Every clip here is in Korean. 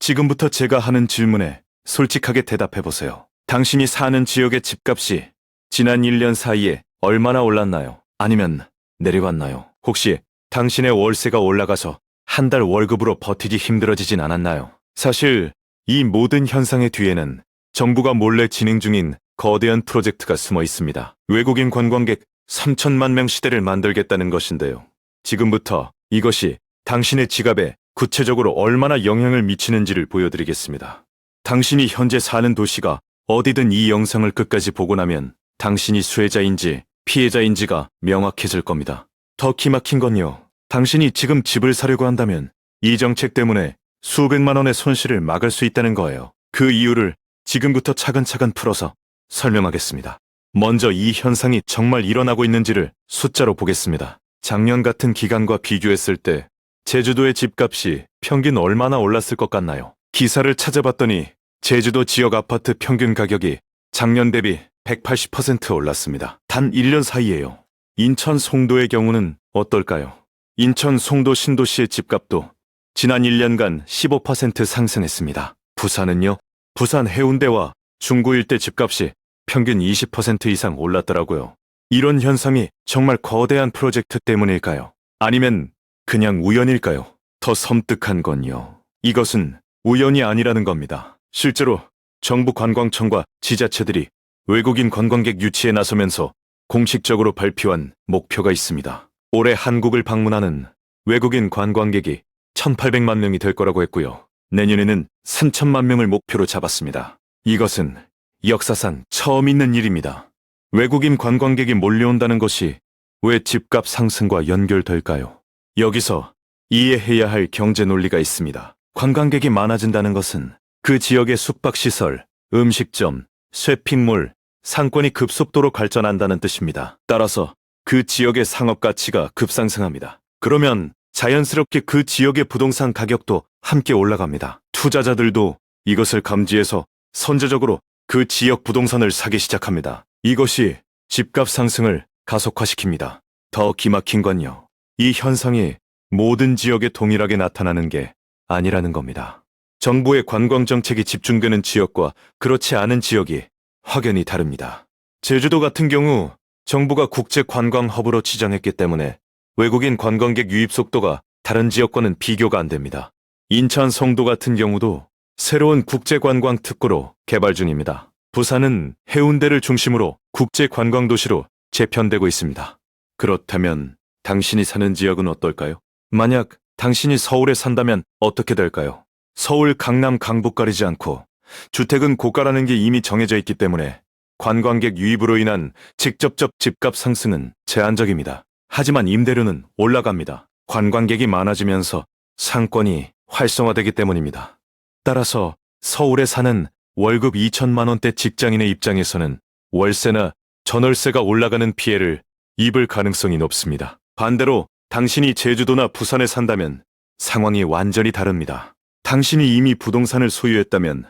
지금부터 제가 하는 질문에 솔직하게 대답해 보세요. 당신이 사는 지역의 집값이 지난 1년 사이에 얼마나 올랐나요? 아니면 내려갔나요? 혹시 당신의 월세가 올라가서 한 달 월급으로 버티기 힘들어지진 않았나요? 사실 이 모든 현상의 뒤에는 정부가 몰래 진행 중인 거대한 프로젝트가 숨어 있습니다. 외국인 관광객 3천만 명 시대를 만들겠다는 것인데요. 지금부터 이것이 당신의 지갑에 구체적으로 얼마나 영향을 미치는지를 보여드리겠습니다. 당신이 현재 사는 도시가 어디든 이 영상을 끝까지 보고 나면 당신이 수혜자인지 피해자인지가 명확해질 겁니다. 더 기막힌 건요. 당신이 지금 집을 사려고 한다면 이 정책 때문에 수백만 원의 손실을 막을 수 있다는 거예요. 그 이유를 지금부터 차근차근 풀어서 설명하겠습니다. 먼저 이 현상이 정말 일어나고 있는지를 숫자로 보겠습니다. 작년 같은 기간과 비교했을 때 제주도의 집값이 평균 얼마나 올랐을 것 같나요? 기사를 찾아봤더니 제주도 지역 아파트 평균 가격이 작년 대비 180% 올랐습니다. 단 1년 사이에요. 인천 송도의 경우는 어떨까요? 인천 송도 신도시의 집값도 지난 1년간 15% 상승했습니다. 부산은요? 부산 해운대와 중구 일대 집값이 평균 20% 이상 올랐더라고요. 이런 현상이 정말 거대한 프로젝트 때문일까요? 아니면 그냥 우연일까요? 더 섬뜩한 건요. 이것은 우연이 아니라는 겁니다. 실제로 정부 관광청과 지자체들이 외국인 관광객 유치에 나서면서 공식적으로 발표한 목표가 있습니다. 올해 한국을 방문하는 외국인 관광객이 1,800만 명이 될 거라고 했고요. 내년에는 3,000만 명을 목표로 잡았습니다. 이것은 역사상 처음 있는 일입니다. 외국인 관광객이 몰려온다는 것이 왜 집값 상승과 연결될까요? 여기서 이해해야 할 경제 논리가 있습니다. 관광객이 많아진다는 것은 그 지역의 숙박시설, 음식점, 쇼핑몰, 상권이 급속도로 발전한다는 뜻입니다. 따라서 그 지역의 상업 가치가 급상승합니다. 그러면 자연스럽게 그 지역의 부동산 가격도 함께 올라갑니다. 투자자들도 이것을 감지해서 선제적으로 그 지역 부동산을 사기 시작합니다. 이것이 집값 상승을 가속화시킵니다. 더 기막힌 건요. 이 현상이 모든 지역에 동일하게 나타나는 게 아니라는 겁니다. 정부의 관광 정책이 집중되는 지역과 그렇지 않은 지역이 확연히 다릅니다. 제주도 같은 경우 정부가 국제 관광 허브로 지정했기 때문에 외국인 관광객 유입 속도가 다른 지역과는 비교가 안 됩니다. 인천 송도 같은 경우도 새로운 국제 관광 특구로 개발 중입니다. 부산은 해운대를 중심으로 국제 관광 도시로 재편되고 있습니다. 그렇다면 당신이 사는 지역은 어떨까요? 만약 당신이 서울에 산다면 어떻게 될까요? 서울, 강남, 강북 가리지 않고 주택은 고가라는 게 이미 정해져 있기 때문에 관광객 유입으로 인한 직접적 집값 상승은 제한적입니다. 하지만 임대료는 올라갑니다. 관광객이 많아지면서 상권이 활성화되기 때문입니다. 따라서 서울에 사는 월급 2천만 원대 직장인의 입장에서는 월세나 전월세가 올라가는 피해를 입을 가능성이 높습니다. 반대로 당신이 제주도나 부산에 산다면 상황이 완전히 다릅니다. 당신이 이미 부동산을 소유했다면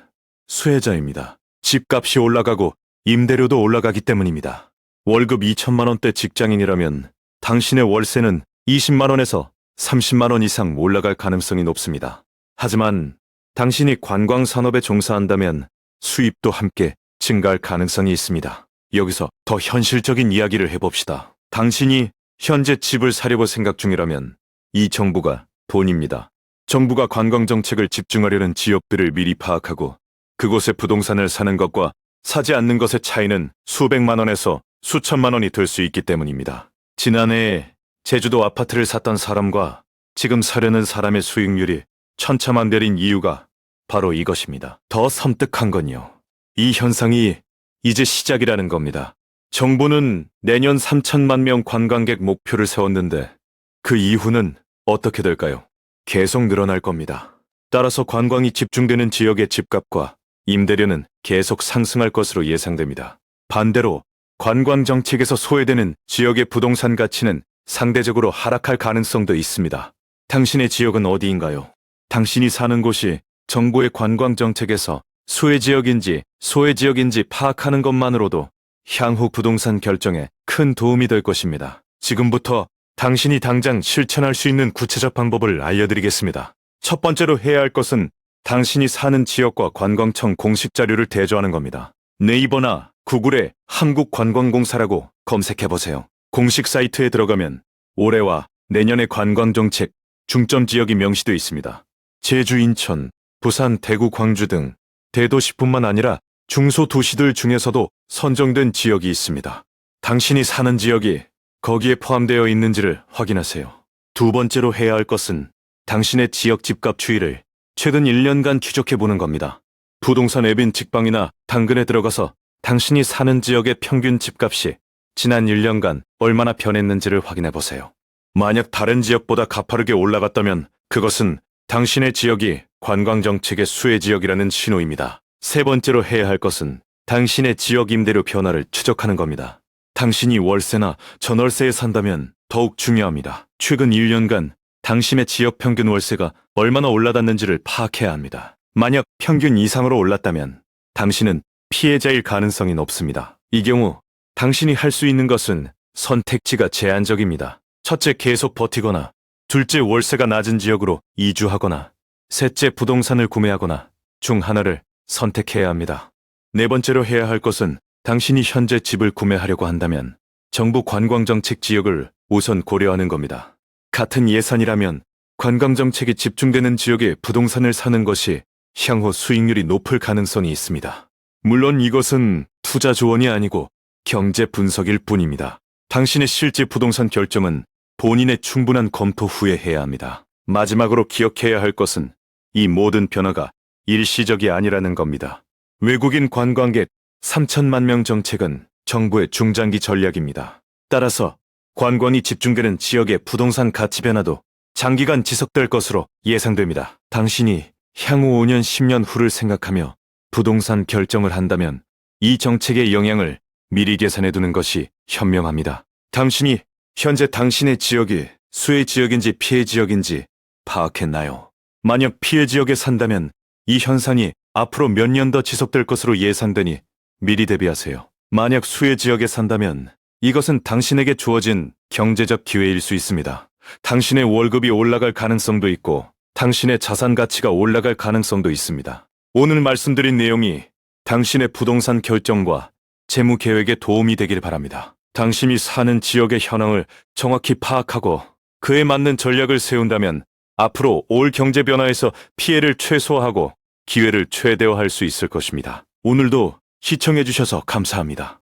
수혜자입니다. 집값이 올라가고 임대료도 올라가기 때문입니다. 월급 2천만 원대 직장인이라면 당신의 월세는 20만 원에서 30만 원 이상 올라갈 가능성이 높습니다. 하지만 당신이 관광 산업에 종사한다면 수입도 함께 증가할 가능성이 있습니다. 여기서 더 현실적인 이야기를 해봅시다. 당신이 현재 집을 사려고 생각 중이라면 이 정부가 돈입니다. 정부가 관광 정책을 집중하려는 지역들을 미리 파악하고 그곳에 부동산을 사는 것과 사지 않는 것의 차이는 수백만 원에서 수천만 원이 될 수 있기 때문입니다. 지난해 제주도 아파트를 샀던 사람과 지금 사려는 사람의 수익률이 천차만별인 이유가 바로 이것입니다. 더 섬뜩한 건요. 이 현상이 이제 시작이라는 겁니다. 정부는 내년 3천만 명 관광객 목표를 세웠는데 그 이후는 어떻게 될까요? 계속 늘어날 겁니다. 따라서 관광이 집중되는 지역의 집값과 임대료는 계속 상승할 것으로 예상됩니다. 반대로 관광 정책에서 소외되는 지역의 부동산 가치는 상대적으로 하락할 가능성도 있습니다. 당신의 지역은 어디인가요? 당신이 사는 곳이 정부의 관광 정책에서 수혜 지역인지 소외 지역인지 파악하는 것만으로도 향후 부동산 결정에 큰 도움이 될 것입니다. 지금부터 당신이 당장 실천할 수 있는 구체적 방법을 알려드리겠습니다. 첫 번째로 해야 할 것은 당신이 사는 지역과 관광청 공식 자료를 대조하는 겁니다. 네이버나 구글에 한국관광공사라고 검색해보세요. 공식 사이트에 들어가면 올해와 내년의 관광정책 중점 지역이 명시되어 있습니다. 제주, 인천, 부산, 대구, 광주 등 대도시뿐만 아니라 중소도시들 중에서도 선정된 지역이 있습니다. 당신이 사는 지역이 거기에 포함되어 있는지를 확인하세요. 두 번째로 해야 할 것은 당신의 지역 집값 추이를 최근 1년간 추적해보는 겁니다. 부동산 앱인 직방이나 당근에 들어가서 당신이 사는 지역의 평균 집값이 지난 1년간 얼마나 변했는지를 확인해보세요. 만약 다른 지역보다 가파르게 올라갔다면 그것은 당신의 지역이 관광정책의 수혜 지역이라는 신호입니다. 세 번째로 해야 할 것은 당신의 지역 임대료 변화를 추적하는 겁니다. 당신이 월세나 전월세에 산다면 더욱 중요합니다. 최근 1년간 당신의 지역 평균 월세가 얼마나 올라갔는지를 파악해야 합니다. 만약 평균 이상으로 올랐다면 당신은 피해자일 가능성이 높습니다. 이 경우 당신이 할 수 있는 것은 선택지가 제한적입니다. 첫째, 계속 버티거나, 둘째, 월세가 낮은 지역으로 이주하거나, 셋째, 부동산을 구매하거나 중 하나를 선택해야 합니다. 네 번째로 해야 할 것은 당신이 현재 집을 구매하려고 한다면 정부 관광정책 지역을 우선 고려하는 겁니다. 같은 예산이라면 관광정책이 집중되는 지역에 부동산을 사는 것이 향후 수익률이 높을 가능성이 있습니다. 물론 이것은 투자 조언이 아니고 경제 분석일 뿐입니다. 당신의 실제 부동산 결정은 본인의 충분한 검토 후에 해야 합니다. 마지막으로 기억해야 할 것은 이 모든 변화가 일시적이 아니라는 겁니다. 외국인 관광객 3천만 명 정책은 정부의 중장기 전략입니다. 따라서 관광이 집중되는 지역의 부동산 가치 변화도 장기간 지속될 것으로 예상됩니다. 당신이 향후 5년, 10년 후를 생각하며 부동산 결정을 한다면 이 정책의 영향을 미리 계산해 두는 것이 현명합니다. 당신이 현재 당신의 지역이 수혜 지역인지 피해 지역인지 파악했나요? 만약 피해 지역에 산다면 이 현상이 앞으로 몇 년 더 지속될 것으로 예상되니 미리 대비하세요. 만약 수혜 지역에 산다면 이것은 당신에게 주어진 경제적 기회일 수 있습니다. 당신의 월급이 올라갈 가능성도 있고 당신의 자산 가치가 올라갈 가능성도 있습니다. 오늘 말씀드린 내용이 당신의 부동산 결정과 재무 계획에 도움이 되길 바랍니다. 당신이 사는 지역의 현황을 정확히 파악하고 그에 맞는 전략을 세운다면 앞으로 올 경제 변화에서 피해를 최소화하고 기회를 최대화할 수 있을 것입니다. 오늘도 시청해주셔서 감사합니다.